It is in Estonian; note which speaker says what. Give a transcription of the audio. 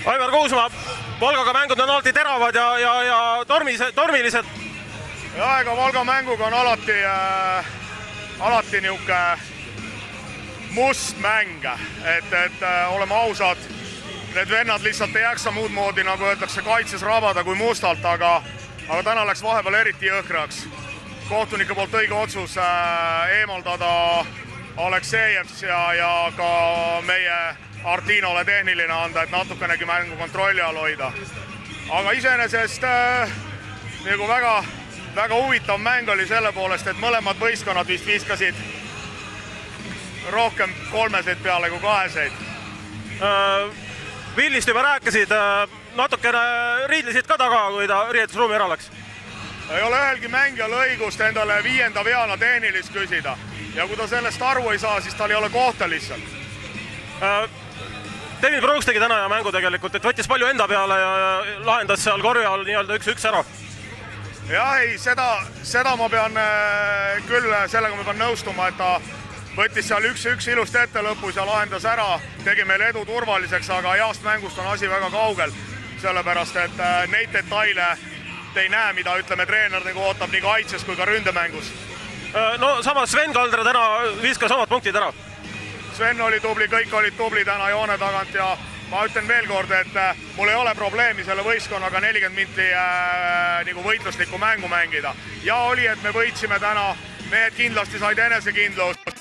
Speaker 1: Aivar Kuusmaa, Volgaga mängud on alati teravad ja tormilised.
Speaker 2: Ja ega Volga mänguga on alati niisugune must mäng, et oleme ausad, need vennad lihtsalt ei jaksa muud moodi, nagu öeldakse, kaitses rabada kui mustalt, aga täna läks vahepeal eriti jõhkraks. Kohtunike poolt õige otsus eemaldada Aleksejevs ja ka meie Artinole tehniline anda, et natukenegi mängu kontrolli all hoida. Aga iseenesest nagu väga huvitav mäng oli selle poolest, et mõlemad võistkonnad vist viskasid rohkem kolmeseid peale kui kaheseid.
Speaker 1: Villist juba rääkisid, natukene riidlesid ka taga, kui ta riietusruumi ära läks.
Speaker 2: Ei ole ühelgi mängijal õigust endale 5. veana tehnilist küsida. Ja kui ta sellest aru ei saa, siis tal ei ole kohta lihtsalt.
Speaker 1: David Brooks tegi täna ja mängu tegelikult, et võttis palju enda peale ja lahendas seal korvi all nii-öelda 1-1 ära.
Speaker 2: Jah, ei, seda ma pean küll, sellega ma pean nõustuma, et ta võttis seal 1-1 ilust ette lõpus ja lahendas ära, tegi meil edu turvaliseks, aga heast mängust on asi väga kaugel, sellepärast et neid detaile te ei näe, mida ütleme treener nagu ootab nii kaitses kui ka ründemängus.
Speaker 1: No samas Sven Kaldre täna viskas omad punktid ära.
Speaker 2: Sven oli tubli, kõik olid tubli täna joone tagant ja ma ütlen veel kord, et mul ei ole probleemi selle võistkonnaga 40 minti nagu võitluslikku mängu mängida. Ja oli, et me võitsime täna, mehed kindlasti said enesekindlust.